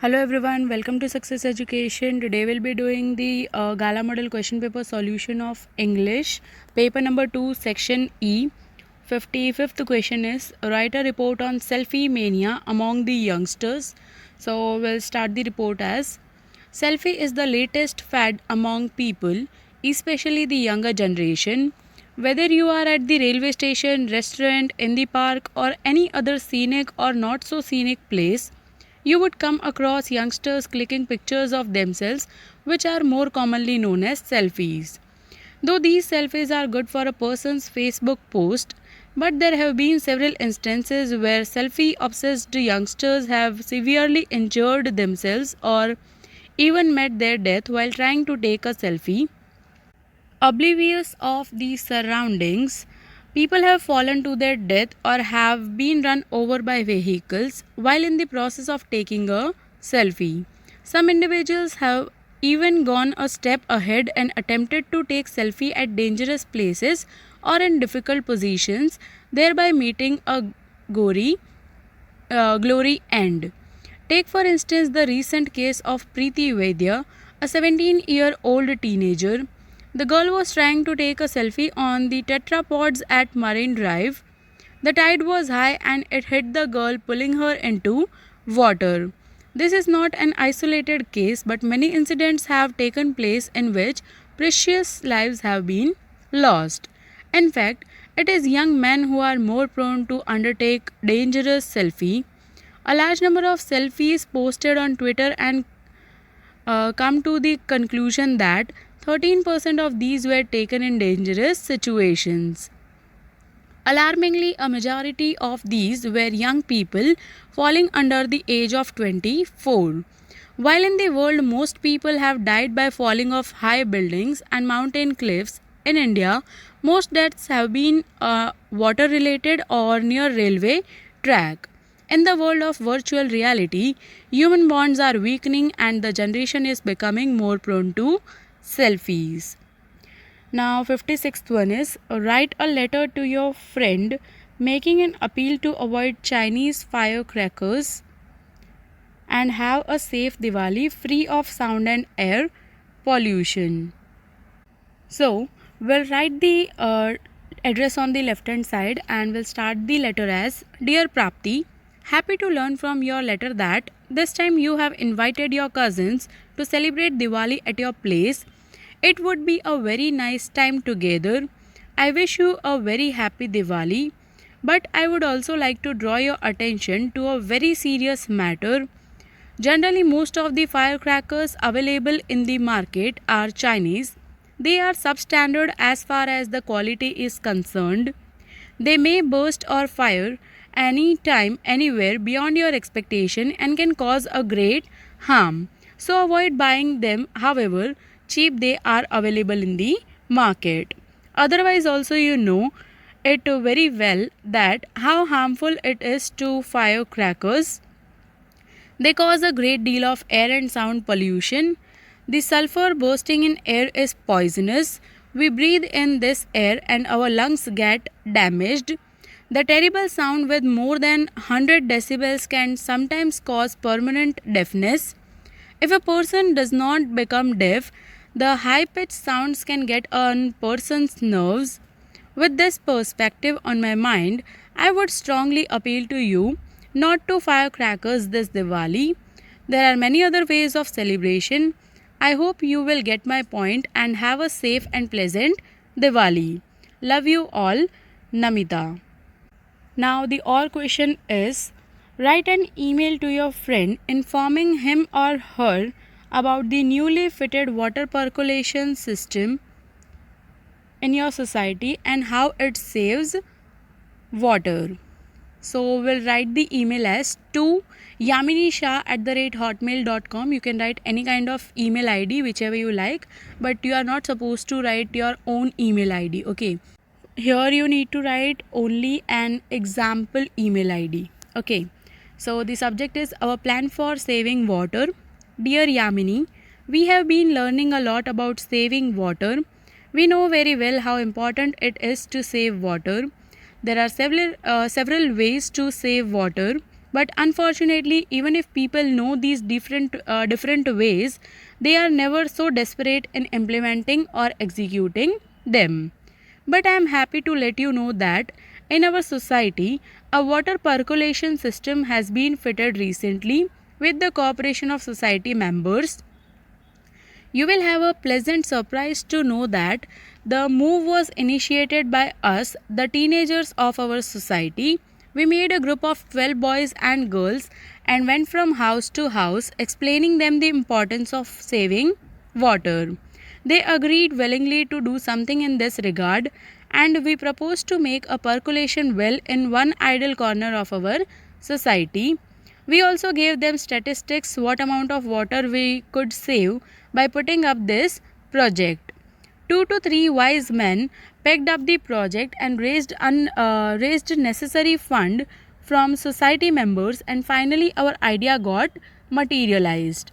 Hello everyone, welcome to Success Education. Today we'll be doing the Gala Model Question Paper solution of English, paper number 2, section E. 55th question is write a report on selfie mania among the youngsters. So we'll start the report as selfie is the latest fad among people, especially the younger generation. Whether you are at the railway station, restaurant, in the park, or any other scenic or not so scenic place, you would come across youngsters clicking pictures of themselves, which are more commonly known as selfies. Though these selfies are good for a person's Facebook post, but there have been several instances where selfie obsessed youngsters have severely injured themselves or even met their death while trying to take a selfie. Oblivious of these surroundings, people have fallen to their death or have been run over by vehicles while in the process of taking a selfie. Some individuals have even gone a step ahead and attempted to take selfie at dangerous places or in difficult positions, thereby meeting a gory glory end. Take for instance the recent case of Preeti Vaidya, a 17-year-old teenager. The girl was trying to take a selfie on the tetrapods at Marine Drive. The tide was high and it hit the girl, pulling her into water. This is not an isolated case, but many incidents have taken place in which precious lives have been lost. In fact, it is young men who are more prone to undertake dangerous selfie. A large number of selfies posted on Twitter and come to the conclusion that 13% of these were taken in dangerous situations. Alarmingly, a majority of these were young people falling under the age of 24. While in the world most people have died by falling off high buildings and mountain cliffs, in India most deaths have been water related or near railway track. In the world of virtual reality, human bonds are weakening and the generation is becoming more prone to selfies. Now, 56th one is write a letter to your friend making an appeal to avoid Chinese firecrackers and have a safe Diwali free of sound and air pollution. So, we'll write the address on the left hand side and we'll start the letter as Dear Prapti, happy to learn from your letter that this time you have invited your cousins to celebrate Diwali at your place. It would be a very nice time together. I wish you a very happy Diwali. But I would also like to draw your attention to a very serious matter. Generally, most of the firecrackers available in the market are Chinese. They are substandard as far as the quality is concerned. They may burst or fire any time, anywhere beyond your expectation and can cause a great harm. So avoid buying them, however cheap they are available in the market. Otherwise, also you know it very well that how harmful it is to firecrackers. They cause a great deal of air and sound pollution. The sulfur bursting in air is poisonous. We breathe in this air and our lungs get damaged. The terrible sound with more than 100 decibels can sometimes cause permanent deafness. If a person does not become deaf, the high pitched sounds can get on person's nerves. With this perspective on my mind, I would strongly appeal to you not to firecrackers this Diwali. There are many other ways of celebration. I hope you will get my point and have a safe and pleasant Diwali. Love you all, Namita. Now the or question is write an email to your friend informing him or her about the newly fitted water percolation system in your society and how it saves water. So we'll write the email as to yaminisha@hotmail.com. You can write any kind of email ID whichever you like, but you are not supposed to write your own email ID. Okay. Here you need to write only an example email ID. Okay. So the subject is our plan for saving water. Dear Yamini, we have been learning a lot about saving water. We know very well how important it is to save water. There are several ways to save water. But unfortunately, even if people know these different ways, they are never so desperate in implementing or executing them. But I am happy to let you know that in our society, a water percolation system has been fitted recently with the cooperation of society members. You will have a pleasant surprise to know that the move was initiated by us, the teenagers of our society. We made a group of 12 boys and girls and went from house to house explaining them the importance of saving water. They agreed willingly to do something in this regard, and we proposed to make a percolation well in one idle corner of our society. We also gave them statistics what amount of water we could save by putting up this project. 2 to 3 wise men picked up the project and raised necessary fund from society members, and finally our idea got materialized.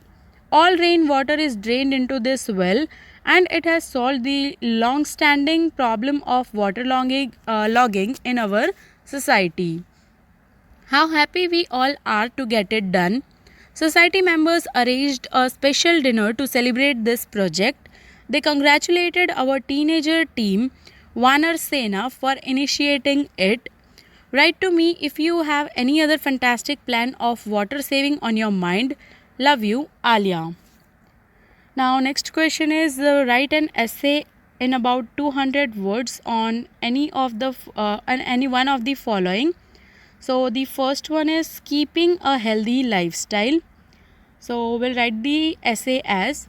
All rainwater is drained into this well, and it has solved the long standing problem of logging in our society. How happy we all are to get it done. Society members arranged a special dinner to celebrate this project. They congratulated our teenager team, Vanar Sena, for initiating it. Write to me if you have any other fantastic plan of water saving on your mind. Love you, Alia. Now, next question is write an essay in about 200 words on any one of the following. So the first one is keeping a healthy lifestyle. So we'll write the essay as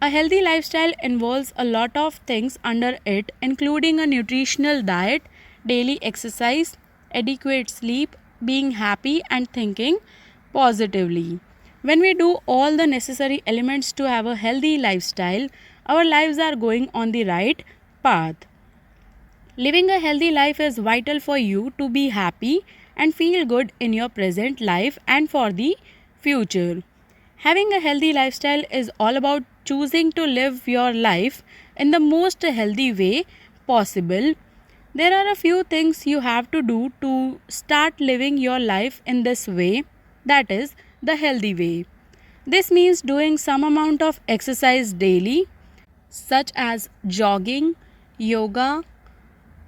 a healthy lifestyle involves a lot of things under it, including a nutritional diet, daily exercise, adequate sleep, being happy, and thinking positively. When we do all the necessary elements to have a healthy lifestyle, our lives are going on the right path. Living a healthy life is vital for you to be happy and feel good in your present life and for the future. Having a healthy lifestyle is all about choosing to live your life in the most healthy way possible. There are a few things you have to do to start living your life in this way, that is, the healthy way. This means doing some amount of exercise daily, such as jogging, yoga,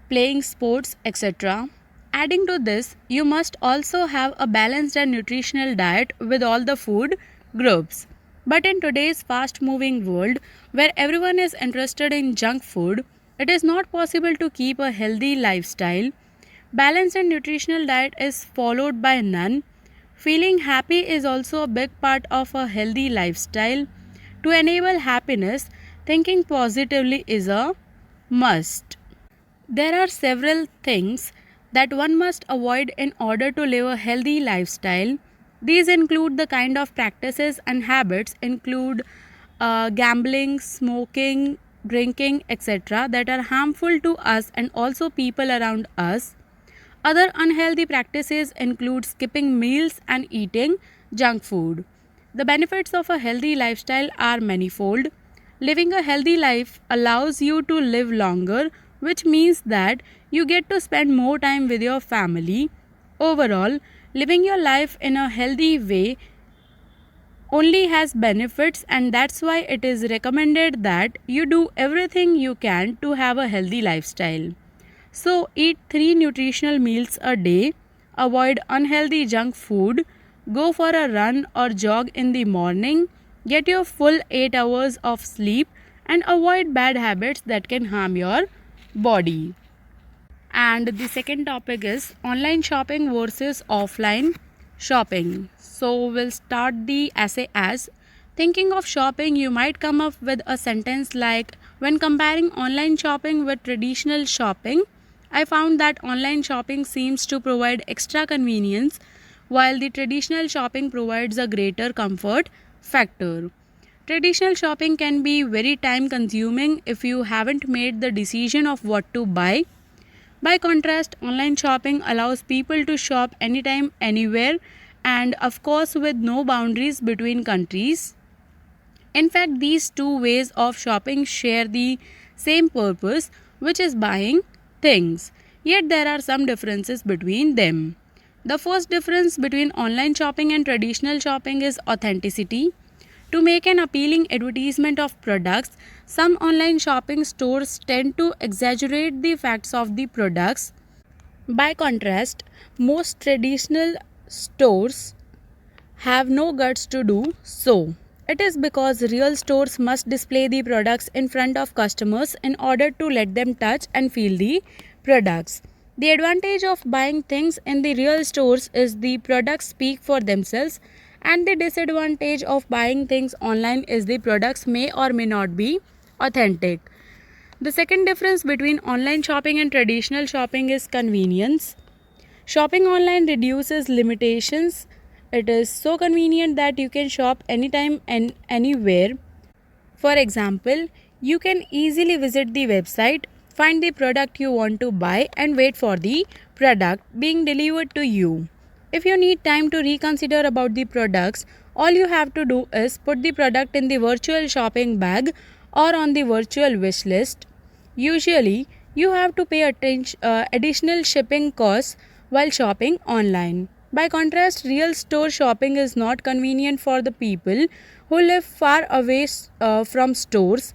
playing sports, etc. Adding to this, you must also have a balanced and nutritional diet with all the food groups. But in today's fast moving world, where everyone is interested in junk food, it is not possible to keep a healthy lifestyle. Balanced and nutritional diet is followed by none. Feeling happy is also a big part of a healthy lifestyle. To enable happiness, thinking positively is a must. There are several things that one must avoid in order to live a healthy lifestyle. These include the kind of practices and habits include gambling, smoking, drinking, etc. that are harmful to us and also people around us. Other unhealthy practices include skipping meals and eating junk food. The benefits of a healthy lifestyle are manifold. Living a healthy life allows you to live longer, which means that you get to spend more time with your family. Overall, living your life in a healthy way only has benefits, and that's why it is recommended that you do everything you can to have a healthy lifestyle. So, eat 3 nutritional meals a day, avoid unhealthy junk food, go for a run or jog in the morning, get your full 8 hours of sleep, and avoid bad habits that can harm your body. And the second topic is online shopping versus offline shopping. So we'll start the essay as thinking of shopping, you might come up with a sentence like, when comparing online shopping with traditional shopping, I found that online shopping seems to provide extra convenience while the traditional shopping provides a greater comfort factor. Traditional shopping can be very time consuming if you haven't made the decision of what to buy. By contrast, online shopping allows people to shop anytime, anywhere, and of course with no boundaries between countries. In fact, these two ways of shopping share the same purpose, which is buying things. Yet there are some differences between them. The first difference between online shopping and traditional shopping is authenticity. To make an appealing advertisement of products, some online shopping stores tend to exaggerate the facts of the products. By contrast, most traditional stores have no guts to do so. It is because real stores must display the products in front of customers in order to let them touch and feel the products. The advantage of buying things in the real stores is the products speak for themselves, and the disadvantage of buying things online is the products may or may not be authentic. The second difference between online shopping and traditional shopping is convenience. Shopping online reduces limitations. It is so convenient that you can shop anytime and anywhere. For example, you can easily visit the website, find the product you want to buy, and wait for the product being delivered to you. If you need time to reconsider about the products, all you have to do is put the product in the virtual shopping bag or on the virtual wish list. Usually, you have to pay additional shipping costs while shopping online. By contrast, real store shopping is not convenient for the people who live far away from stores.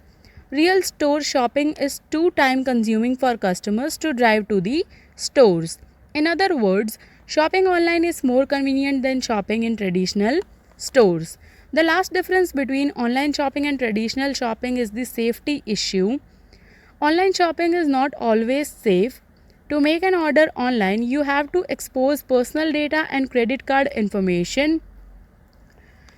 Real store shopping is too time consuming for customers to drive to the stores. In other words, shopping online is more convenient than shopping in traditional stores. The last difference between online shopping and traditional shopping is the safety issue. Online shopping is not always safe. To make an order online, you have to expose personal data and credit card information.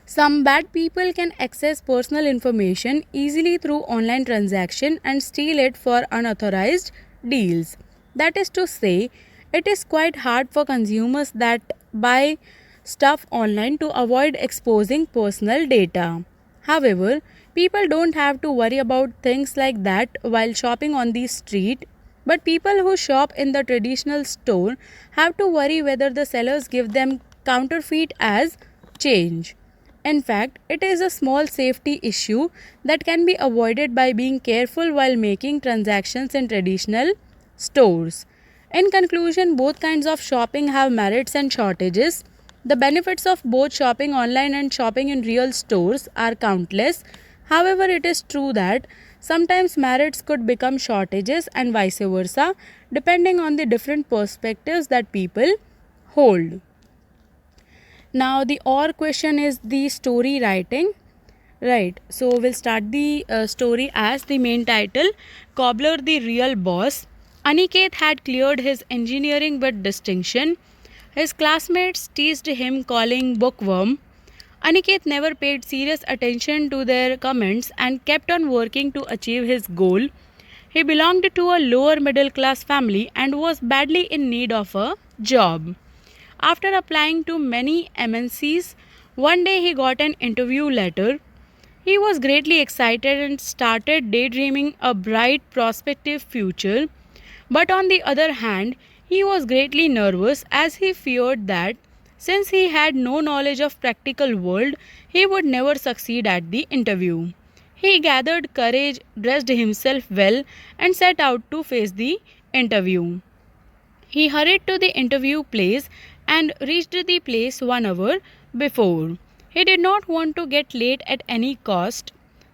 Some bad people can access personal information easily through online transaction and steal it for unauthorized deals. That is to say, it is quite hard for consumers that buy stuff online to avoid exposing personal data. However, people don't have to worry about things like that while shopping on the street, but people who shop in the traditional store have to worry whether the sellers give them counterfeit as change. In fact, it is a small safety issue that can be avoided by being careful while making transactions in traditional stores. In conclusion, both kinds of shopping have merits and shortages. The benefits of both shopping online and shopping in real stores are countless. However, it is true that sometimes merits could become shortages and vice versa, depending on the different perspectives that people hold. Now, the or question is the story writing. Right, so we'll start the story as the main title, Cobbler the Real Boss. Aniket had cleared his engineering with distinction. His classmates teased him, calling bookworm. Aniket never paid serious attention to their comments and kept on working to achieve his goal. He belonged to a lower middle class family and was badly in need of a job. After applying to many MNCs, one day he got an interview letter. He was greatly excited and started daydreaming a bright prospective future. But on the other hand, he was greatly nervous as he feared that since he had no knowledge of practical world, he would never succeed at the interview. He gathered courage, dressed himself well, and set out to face the interview. He hurried to the interview place and reached the place 1 hour before. He did not want to get late at any cost.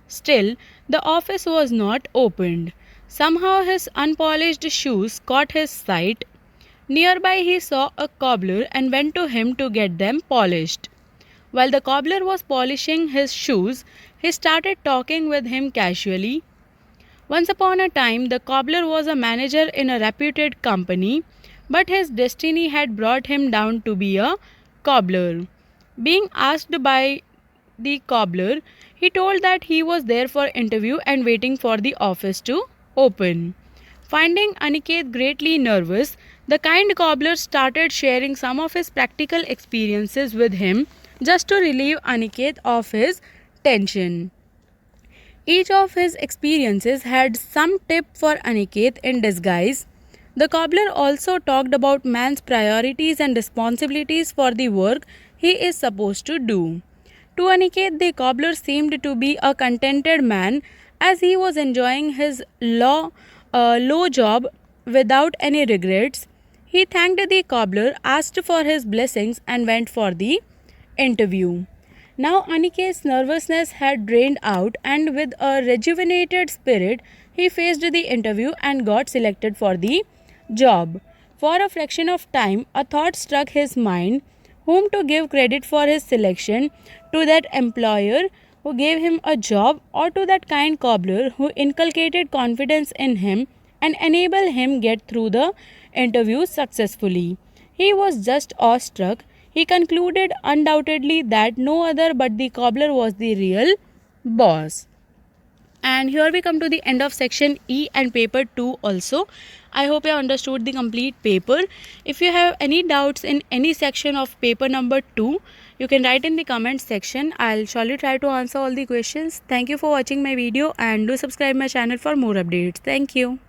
Still, the office was not opened. Somehow his unpolished shoes caught his sight. Nearby he saw a cobbler and went to him to get them polished. While the cobbler was polishing his shoes, he started talking with him casually. Once upon a time, the cobbler was a manager in a reputed company, but his destiny had brought him down to be a cobbler. Being asked by the cobbler, he told that he was there for interview and waiting for the office to open. Finding Aniket greatly nervous, the kind cobbler started sharing some of his practical experiences with him just to relieve Aniket of his tension. Each of his experiences had some tip for Aniket in disguise. The cobbler also talked about man's priorities and responsibilities for the work he is supposed to do. To Aniket, the cobbler seemed to be a contented man as he was enjoying his low job without any regrets. He thanked the cobbler, asked for his blessings, and went for the interview. Now Aniket's nervousness had drained out, and with a rejuvenated spirit, he faced the interview and got selected for the job. For a fraction of time, a thought struck his mind whom to give credit for his selection, to that employer who gave him a job, or to that kind cobbler who inculcated confidence in him and enabled him get through the interview successfully. He was just awestruck. He concluded undoubtedly that no other but the cobbler was the real boss. And here we come to the end of section E and paper 2 also. I hope you understood the complete paper. If you have any doubts in any section of paper number 2, you can write in the comment section. I'll surely try to answer all the questions. Thank you for watching my video and do subscribe my channel for more updates. Thank you.